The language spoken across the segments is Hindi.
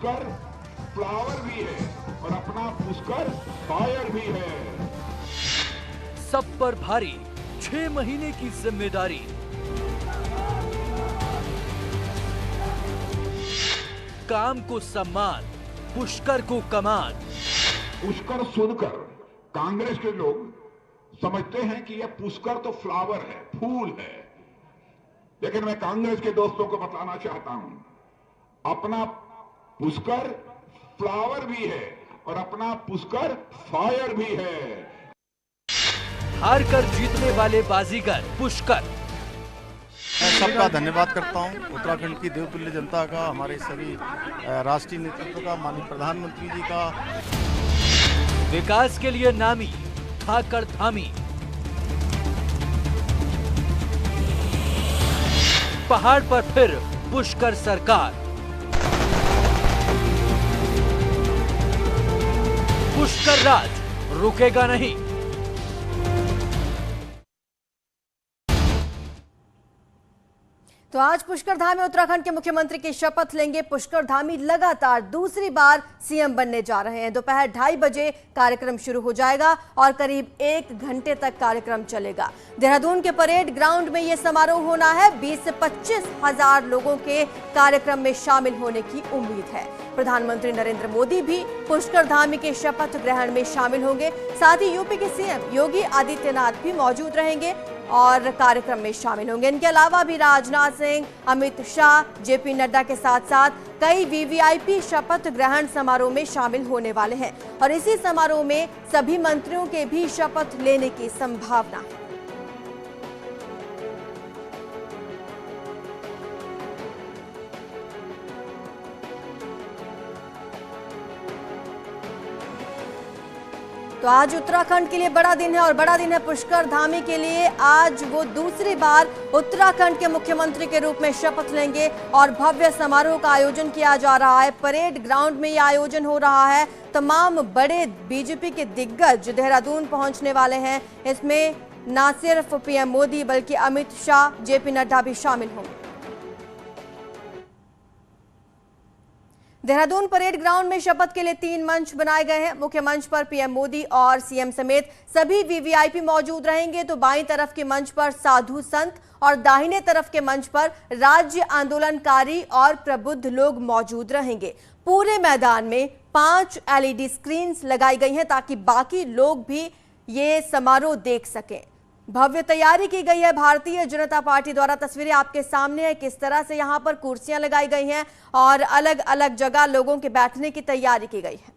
पुष्कर फ्लावर भी है और अपना पुष्कर फायर भी है। सब पर भारी 6 महीने की जिम्मेदारी, काम को सम्मान, पुष्कर को कमान। पुष्कर सुनकर कांग्रेस के लोग समझते हैं कि यह पुष्कर तो फ्लावर है, फूल है, लेकिन मैं कांग्रेस के दोस्तों को बताना चाहता हूं, अपना पुष्कर फ्लावर भी है और अपना पुष्कर फायर भी है। हार कर जीतने वाले बाजीगर पुष्कर। मैं सबका धन्यवाद करता हूं, उत्तराखंड की देवतुल्य जनता का, हमारे सभी राष्ट्रीय नेतृत्व का, माननीय प्रधानमंत्री जी का। विकास के लिए नामी, खाकर थामी, पहाड़ पर फिर पुष्कर सरकार। पुष्कर राज रुकेगा नहीं। तो आज पुष्कर धामी उत्तराखंड के मुख्यमंत्री की शपथ लेंगे। पुष्कर धामी लगातार दूसरी बार सीएम बनने जा रहे हैं। दोपहर 2:30 बजे कार्यक्रम शुरू हो जाएगा और करीब 1 घंटे तक कार्यक्रम चलेगा। देहरादून के परेड ग्राउंड में यह समारोह होना है। 20 से 25 हजार लोगों के कार्यक्रम में शामिल होने की उम्मीद है। प्रधानमंत्री नरेंद्र मोदी भी पुष्कर धामी के शपथ ग्रहण में शामिल होंगे। साथ ही यूपी के सीएम योगी आदित्यनाथ भी मौजूद रहेंगे और कार्यक्रम में शामिल होंगे। इनके अलावा भी राजनाथ सिंह, अमित शाह, जेपी नड्डा के साथ साथ कई वीवीआईपी शपथ ग्रहण समारोह में शामिल होने वाले हैं और इसी समारोह में सभी मंत्रियों के भी शपथ लेने की संभावना है। तो आज उत्तराखंड के लिए बड़ा दिन है और बड़ा दिन है पुष्कर धामी के लिए। आज वो दूसरी बार उत्तराखंड के मुख्यमंत्री के रूप में शपथ लेंगे और भव्य समारोह का आयोजन किया जा रहा है। परेड ग्राउंड में यह आयोजन हो रहा है। तमाम बड़े बीजेपी के दिग्गज देहरादून पहुंचने वाले हैं। इसमें न सिर्फ पीएम मोदी बल्कि अमित शाह, जेपी नड्डा भी शामिल होंगे। देहरादून परेड ग्राउंड में शपथ के लिए 3 मंच बनाए गए हैं। मुख्य मंच पर पीएम मोदी और सीएम समेत सभी वीवीआईपी मौजूद रहेंगे। तो बाईं तरफ के मंच पर साधु संत और दाहिने तरफ के मंच पर राज्य आंदोलनकारी और प्रबुद्ध लोग मौजूद रहेंगे। पूरे मैदान में 5 LED स्क्रीन्स लगाई गई हैं ताकि बाकी लोग भी ये समारोह देख सकें। भव्य तैयारी की गई है भारतीय जनता पार्टी द्वारा। तस्वीरें आपके सामने है किस तरह से यहां पर कुर्सियां लगाई गई हैं और अलग अलग जगह लोगों के बैठने की तैयारी की गई है।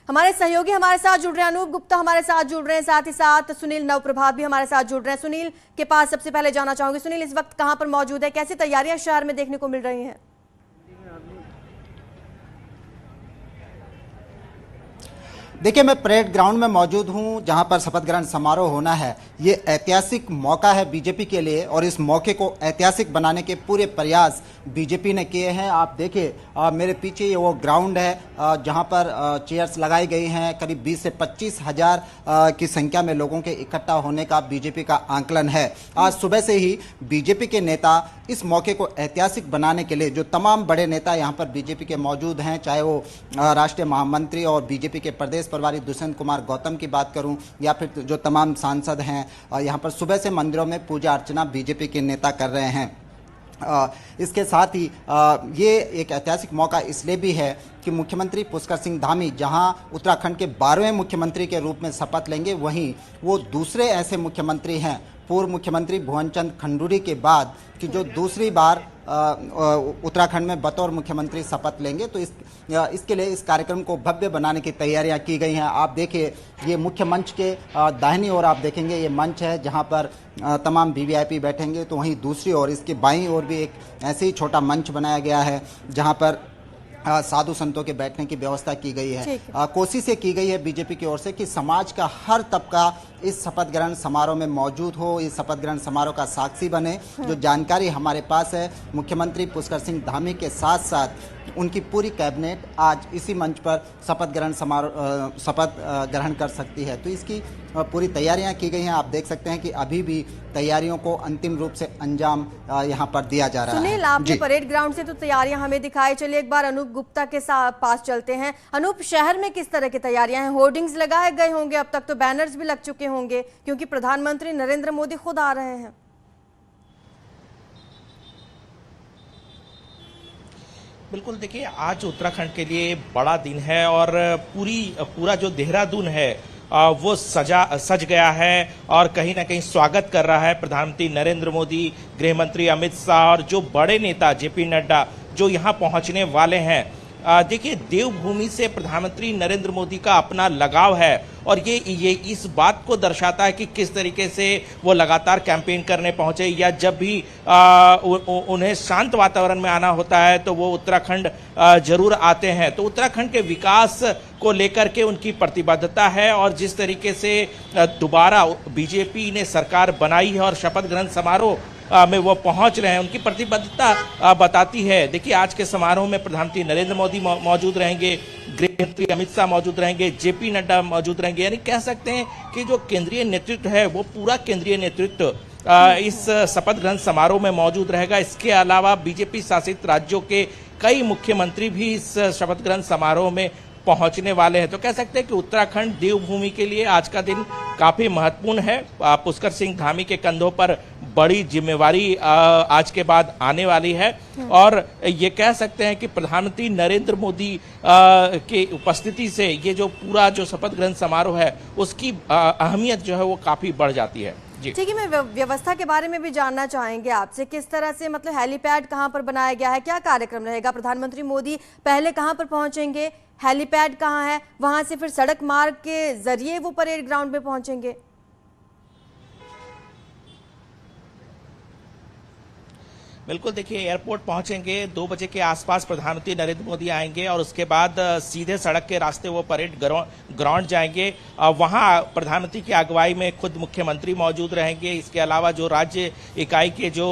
हमारे सहयोगी हमारे साथ जुड़ रहे हैं, अनूप गुप्ता हमारे साथ जुड़ रहे हैं, साथ ही साथ सुनील नवप्रभात भी हमारे साथ जुड़ रहे हैं। सुनील के पास सबसे पहले जाना चाहूंगी, सुनील इस वक्त कहां पर मौजूद है, कैसी तैयारियां शहर में देखने को मिल रही हैं? देखिए, मैं परेड ग्राउंड में मौजूद हूं जहां पर शपथ ग्रहण समारोह होना है। ये ऐतिहासिक मौका है बीजेपी के लिए और इस मौके को ऐतिहासिक बनाने के पूरे प्रयास बीजेपी ने किए हैं। आप देखिए मेरे पीछे ये वो ग्राउंड है जहां पर चेयर्स लगाई गई हैं। करीब 20 से 25 हजार की संख्या में लोगों के इकट्ठा होने का बीजेपी का आंकलन है। आज सुबह से ही बीजेपी के नेता इस मौके को ऐतिहासिक बनाने के लिए, जो तमाम बड़े नेता यहाँ पर बीजेपी के मौजूद हैं, चाहे वो राष्ट्रीय महामंत्री और बीजेपी के प्रदेश प्रभारी दुष्यंत कुमार गौतम की बात करूं या फिर जो तमाम सांसद हैं, यहाँ पर सुबह से मंदिरों में पूजा अर्चना बीजेपी के नेता कर रहे हैं। इसके साथ ही ये एक ऐतिहासिक मौका इसलिए भी है कि मुख्यमंत्री पुष्कर सिंह धामी जहां उत्तराखंड के 12वें मुख्यमंत्री के रूप में शपथ लेंगे, वहीं वो दूसरे ऐसे मुख्यमंत्री हैं पूर्व मुख्यमंत्री भुवन चंद खंडूरी के बाद कि जो दूसरी बार उत्तराखंड में बतौर मुख्यमंत्री शपथ लेंगे। तो इसके लिए इस कार्यक्रम को भव्य बनाने की तैयारियां की गई हैं। आप देखिए ये मुख्य मंच के दाहिनी ओर आप देखेंगे ये मंच है जहां पर तमाम वीवीआईपी बैठेंगे। तो वहीं दूसरी ओर इसके बाईं ओर भी एक ऐसे ही छोटा मंच बनाया गया है जहां पर साधु संतों के बैठने की व्यवस्था की गई है। कोशिश ये की गई है बीजेपी की ओर से कि समाज का हर तबका इस शपथ ग्रहण समारोह में मौजूद हो, इस शपथ ग्रहण समारोह का साक्षी बने। जो जानकारी हमारे पास है, मुख्यमंत्री पुष्कर सिंह धामी के साथ साथ उनकी पूरी कैबिनेट आज इसी मंच पर शपथ ग्रहण कर सकती है। तो इसकी पूरी तैयारियां की गई हैं। आप देख सकते हैं कि अभी भी तैयारियों को अंतिम रूप से अंजाम यहां पर दिया जा रहा है। सुनील, आपने परेड ग्राउंड से तो तैयारियां हमें दिखाई, चलिए एक बार अनूप गुप्ता के पास चलते हैं। अनूप, शहर में किस तरह की तैयारियां हैं? होर्डिंग्स लगाए गए होंगे, अब तक तो बैनर्स भी लग चुके होंगे क्योंकि प्रधानमंत्री नरेंद्र मोदी खुद आ रहे हैं। बिल्कुल, देखिए आज उत्तराखंड के लिए बड़ा दिन है और पूरा जो देहरादून है वो सज गया है और कहीं ना कहीं स्वागत कर रहा है प्रधानमंत्री नरेंद्र मोदी, गृह मंत्री अमित शाह और जो बड़े नेता जेपी नड्डा जो यहां पहुंचने वाले हैं। देखिए, देवभूमि से प्रधानमंत्री नरेंद्र मोदी का अपना लगाव है और ये इस बात को दर्शाता है कि किस तरीके से वो लगातार कैंपेन करने पहुंचे या जब भी उन्हें शांत वातावरण में आना होता है तो वो उत्तराखंड जरूर आते हैं। तो उत्तराखंड के विकास को लेकर के उनकी प्रतिबद्धता है और जिस तरीके से दोबारा बीजेपी ने सरकार बनाई है और शपथ ग्रहण समारोह में वो पहुंच रहे हैं, उनकी प्रतिबद्धता बताती है। देखिए, आज के समारोह में प्रधानमंत्री नरेंद्र मोदी मौजूद रहेंगे, गृह मंत्री अमित शाह मौजूद रहेंगे, जेपी नड्डा मौजूद रहेंगे। यानी कह सकते हैं कि जो केंद्रीय नेतृत्व है वो पूरा केंद्रीय नेतृत्व इस शपथ ग्रहण समारोह में मौजूद रहेगा। इसके अलावा बीजेपी शासित राज्यों के कई मुख्यमंत्री भी इस शपथ ग्रहण समारोह में पहुंचने वाले हैं। तो कह सकते हैं कि उत्तराखंड देवभूमि के लिए आज का दिन काफी महत्वपूर्ण है। पुष्कर सिंह धामी के कंधों पर बड़ी जिम्मेवारी आज के बाद आने वाली है और ये कह सकते हैं कि प्रधानमंत्री नरेंद्र मोदी के उपस्थिति से ये जो पूरा जो शपथ ग्रहण समारोह है उसकी अहमियत जो है वो काफी बढ़ जाती है। ठीक है, मैं व्यवस्था के बारे में भी जानना चाहेंगे आपसे, किस तरह से मतलब हेलीपैड कहां पर बनाया गया है, क्या कार्यक्रम रहेगा? प्रधानमंत्री मोदी पहले कहां पर पहुंचेंगे, हेलीपैड कहां है, वहां से फिर सड़क मार्ग के जरिए वो परेड ग्राउंड में पहुंचेंगे? बिल्कुल, देखिए एयरपोर्ट पहुंचेंगे 2 बजे के आसपास प्रधानमंत्री नरेंद्र मोदी आएंगे और उसके बाद सीधे सड़क के रास्ते वो परेड ग्राउंड जाएंगे। वहां प्रधानमंत्री की अगुवाई में खुद मुख्यमंत्री मौजूद रहेंगे। इसके अलावा जो राज्य इकाई के जो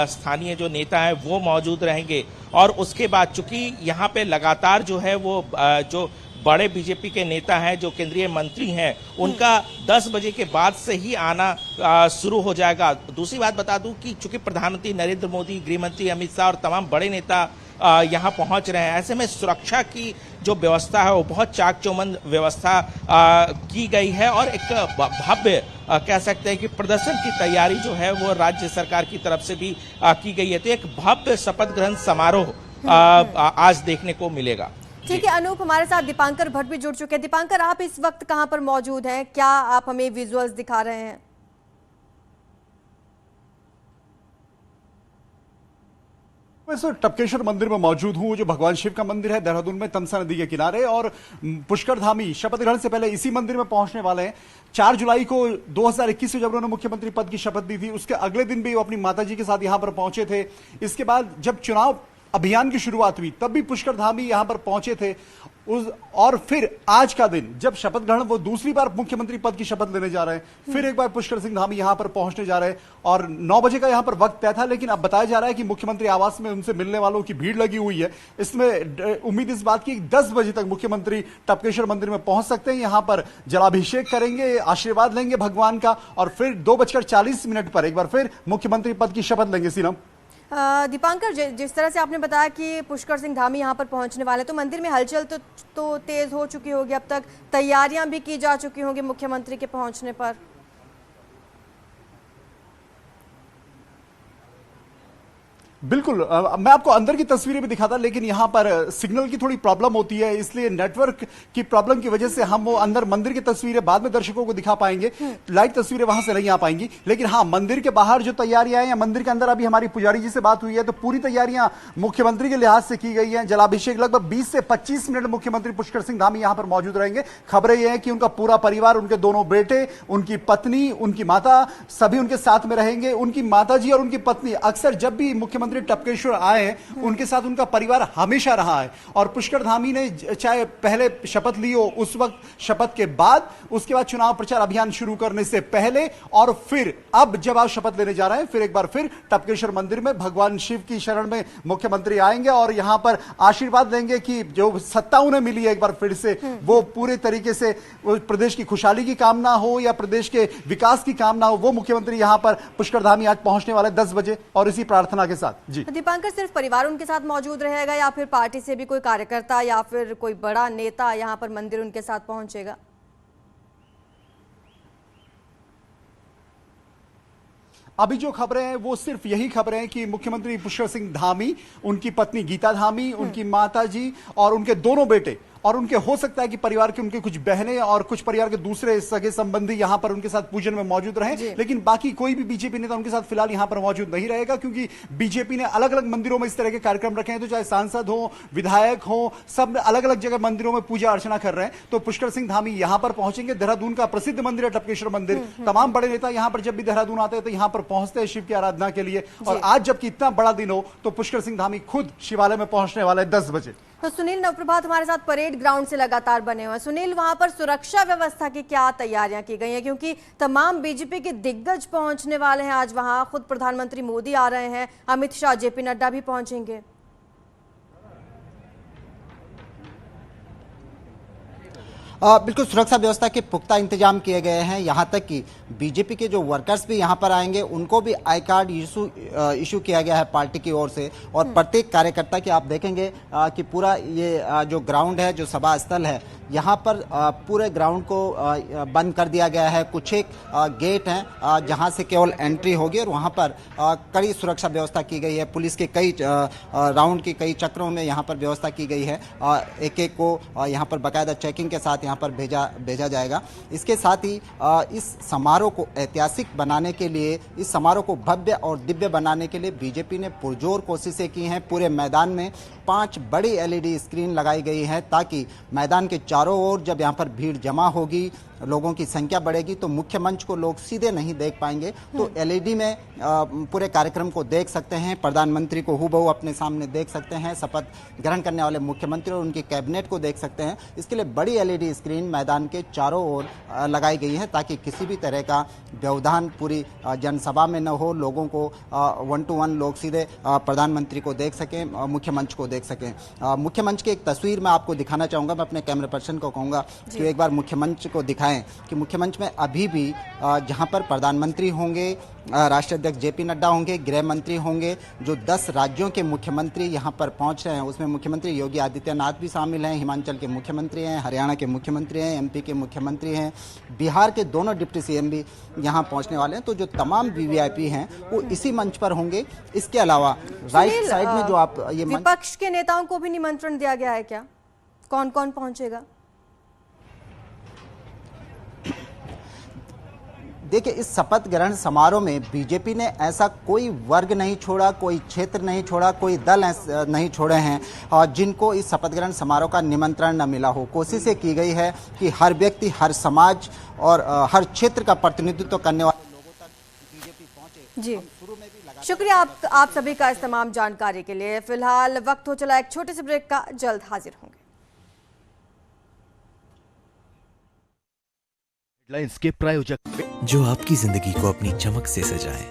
स्थानीय जो नेता हैं वो मौजूद रहेंगे और उसके बाद चूंकि यहाँ पे लगातार जो है वो जो बड़े बीजेपी के नेता हैं, जो केंद्रीय मंत्री हैं, उनका 10 बजे के बाद से ही आना शुरू हो जाएगा। दूसरी बात बता दूं कि चूंकि प्रधानमंत्री नरेंद्र मोदी, गृह मंत्री अमित शाह और तमाम बड़े नेता यहां पहुंच रहे हैं, ऐसे में सुरक्षा की जो व्यवस्था है वो बहुत चाक चौबंद व्यवस्था की गई है और एक भव्य कह सकते हैं कि प्रदर्शन की तैयारी जो है वो राज्य सरकार की तरफ से भी की गई है। तो एक भव्य शपथ ग्रहण समारोह आज देखने को मिलेगा। ठीक है अनूप, हमारे साथ दीपांकर भट्ट भी जुड़ चुके हैं। दीपांकर, आप इस वक्त कहां पर मौजूद हैं, क्या आप हमें विजुअल्स दिखा रहे हैं? मैं इस टपकेश्वर मंदिर में मौजूद हूं, जो भगवान शिव का मंदिर है देहरादून में तमसा नदी के किनारे, और पुष्कर धामी शपथ ग्रहण से पहले इसी मंदिर में पहुंचने वाले हैं। 4 जुलाई को 2021 में जब उन्होंने मुख्यमंत्री पद की शपथ दी थी, उसके अगले दिन भी वो अपनी माताजी के साथ यहां पर पहुंचे थे। इसके बाद जब चुनाव अभियान की शुरुआत हुई तब भी पुष्कर धामी यहां पर पहुंचे थे। और फिर आज का दिन जब शपथ ग्रहण, वो दूसरी बार मुख्यमंत्री पद की शपथ लेने जा रहे हैं, फिर एक बार पुष्कर सिंह धामी यहां पर पहुंचने जा रहे हैं और 9 बजे का यहां पर वक्त तय था, लेकिन अब बताया जा रहा है कि मुख्यमंत्री आवास में उनसे मिलने वालों की भीड़ लगी हुई है। इसमें उम्मीद इस बात की 10 बजे तक मुख्यमंत्री टपकेश्वर मंदिर में पहुंच सकते हैं, यहां पर जलाभिषेक करेंगे, आशीर्वाद लेंगे भगवान का और फिर 2:40 पर एक बार फिर मुख्यमंत्री पद की शपथ लेंगे। सीनम, दीपांकर, जिस तरह से आपने बताया कि पुष्कर सिंह धामी यहां पर पहुंचने वाले, तो मंदिर में हलचल तो तेज हो चुकी होगी, अब तक तैयारियां भी की जा चुकी होंगी मुख्यमंत्री के पहुंचने पर। बिल्कुल, मैं आपको अंदर की तस्वीरें भी दिखाता, लेकिन यहां पर सिग्नल की थोड़ी प्रॉब्लम होती है, इसलिए नेटवर्क की प्रॉब्लम की वजह से हम वो अंदर मंदिर की तस्वीरें बाद में दर्शकों को दिखा पाएंगे, लाइव तस्वीरें वहां से नहीं आ पाएंगी। लेकिन हाँ, मंदिर के बाहर जो तैयारियां हैं या मंदिर के अंदर, अभी हमारी पुजारी जी से बात हुई है तो पूरी तैयारियां मुख्यमंत्री के लिहाज से की गई है। जलाभिषेक लगभग 20 से 25 मिनट मुख्यमंत्री पुष्कर सिंह धामी यहां पर मौजूद रहेंगे। खबरें यह है कि उनका पूरा परिवार, उनके दोनों बेटे, उनकी पत्नी, उनकी माता, सभी उनके साथ में रहेंगे। उनकी माता जी और उनकी पत्नी अक्सर जब भी मुख्यमंत्री मंत्री टपकेश्वर आए हैं उनके साथ उनका परिवार हमेशा रहा है। और पुष्कर धामी ने चाहे पहले शपथ ली हो, उस वक्त शपथ के बाद, उसके बाद चुनाव प्रचार अभियान शुरू करने से पहले, और फिर अब जब आप शपथ लेने जा रहे हैं, फिर एक बार फिर टपकेश्वर मंदिर में भगवान शिव की शरण में मुख्यमंत्री आएंगे और यहां पर आशीर्वाद देंगे कि जो सत्ता उन्हें मिली है एक बार फिर से, वो पूरे तरीके से प्रदेश की खुशहाली की कामना हो या प्रदेश के विकास की कामना हो, वो मुख्यमंत्री यहां पर पुष्कर धामी आज पहुंचने वाले 10 बजे और इसी प्रार्थना के साथ। जी दीपांकर, सिर्फ परिवार उनके साथ मौजूद रहेगा या फिर पार्टी से भी कोई कार्यकर्ता या फिर कोई बड़ा नेता यहां पर मंदिर उनके साथ पहुंचेगा? अभी जो खबरें हैं वो सिर्फ यही खबरें हैं कि मुख्यमंत्री पुष्कर सिंह धामी, उनकी पत्नी गीता धामी, उनकी माताजी और उनके दोनों बेटे, और उनके हो सकता है कि परिवार के उनके कुछ बहनें और कुछ परिवार के दूसरे सगे संबंधी यहां पर उनके साथ पूजन में मौजूद रहे, लेकिन बाकी कोई भी बीजेपी नेता उनके साथ फिलहाल यहां पर मौजूद नहीं रहेगा, क्योंकि बीजेपी ने अलग अलग मंदिरों में इस तरह के कार्यक्रम रखे हैं। तो चाहे सांसद हो, विधायक हो, सब अलग अलग जगह मंदिरों में पूजा अर्चना कर रहे हैं। तो पुष्कर सिंह धामी यहां पर पहुंचेंगे। देहरादून का प्रसिद्ध मंदिर है टपकेश्वर मंदिर, तमाम बड़े नेता यहां पर जब भी देहरादून आते हैं तो यहां पर पहुंचते हैं शिव की आराधना के लिए। और आज जबकि इतना बड़ा दिन हो तो पुष्कर सिंह धामी खुद शिवालय में पहुंचने वाले 10 बजे। तो सुनील नवप्रभात हमारे साथ परेड ग्राउंड से लगातार बने हुए हैं। सुनील, वहां पर सुरक्षा व्यवस्था की क्या तैयारियां की गई हैं, क्योंकि तमाम बीजेपी के दिग्गज पहुंचने वाले हैं आज वहां, खुद प्रधानमंत्री मोदी आ रहे हैं, अमित शाह, जेपी नड्डा भी पहुंचेंगे। बिल्कुल सुरक्षा व्यवस्था के पुख्ता इंतजाम किए गए हैं। यहाँ तक कि बीजेपी के जो वर्कर्स भी यहाँ पर आएंगे उनको भी आई कार्ड इशू किया गया है पार्टी की ओर से। और प्रत्येक कार्यकर्ता की आप देखेंगे कि पूरा ये जो ग्राउंड है, जो सभा स्थल है, यहाँ पर पूरे ग्राउंड को बंद कर दिया गया है। कुछ एक गेट हैं जहाँ से केवल एंट्री होगी और वहाँ पर कड़ी सुरक्षा व्यवस्था की गई है। पुलिस के कई राउंड की कई चक्रों में यहाँ पर व्यवस्था की गई है। एक एक को यहाँ पर बाकायदा चेकिंग के साथ यहाँ पर भेजा जाएगा। इसके साथ ही इस समारोह को ऐतिहासिक बनाने के लिए, इस समारोह को भव्य और दिव्य बनाने के लिए बीजेपी ने पुरजोर कोशिशें की हैं। पूरे मैदान में 5 बड़ी एलईडी स्क्रीन लगाई गई है ताकि मैदान के चारों ओर जब यहाँ पर भीड़ जमा होगी, लोगों की संख्या बढ़ेगी, तो मुख्य मंच को लोग सीधे नहीं देख पाएंगे। तो एलईडी में पूरे कार्यक्रम को देख सकते हैं, प्रधानमंत्री को हूबहू अपने सामने देख सकते हैं, शपथ ग्रहण करने वाले मुख्यमंत्री और उनकी कैबिनेट को देख सकते हैं। इसके लिए बड़ी एलईडी स्क्रीन मैदान के चारों ओर लगाई गई है ताकि किसी भी तरह का व्यवधान पूरी जनसभा में न हो। लोगों को 1 to 1 लोग सीधे प्रधानमंत्री को देख सकें, मुख्य मंच को देख सकें। मुख्य मंच की एक तस्वीर मैं आपको दिखाना चाहूँगा। मैं अपने कैमरा पर्सन को कहूँगा कि एक बार मुख्य मंच को दिखाएं कि मुख्य मंच में अभी भी जहां पर प्रधानमंत्री होंगे, राष्ट्रीय अध्यक्ष जेपी नड्डा होंगे, गृह मंत्री होंगे, जो 10 राज्यों के मुख्यमंत्री यहां पर पहुंच रहे हैं उसमें मुख्यमंत्री योगी आदित्यनाथ भी शामिल हैं, हिमाचल के मुख्यमंत्री हैं, हरियाणा के मुख्यमंत्री हैं, एमपी के मुख्यमंत्री हैं, बिहार के दोनों डिप्टी सीएम भी यहां पहुंचने वाले हैं। तो जो तमाम वीवीआईपी हैं वो इसी मंच पर होंगे। इसके अलावा राइट साइड में जो आप ये विपक्ष के नेताओं को भी निमंत्रण दिया गया है क्या? कौन कौन पहुंचेगा? देखिए, इस शपथ ग्रहण समारोह में बीजेपी ने ऐसा कोई वर्ग नहीं छोड़ा, कोई क्षेत्र नहीं छोड़ा, कोई दल नहीं छोड़े हैं जिनको इस शपथ ग्रहण समारोह का निमंत्रण न मिला हो। कोशिश ये की गई है कि हर व्यक्ति, हर समाज और हर क्षेत्र का प्रतिनिधित्व करने वाले लोगों तक बीजेपी पहुंचे। जी, शुक्रिया आप सभी का इस तमाम जानकारी के लिए। फिलहाल वक्त हो चला एक छोटे से ब्रेक का, जल्द हाजिर होंगे। हेडलाइंस के प्रायोजक जो आपकी जिंदगी को अपनी चमक से सजाए।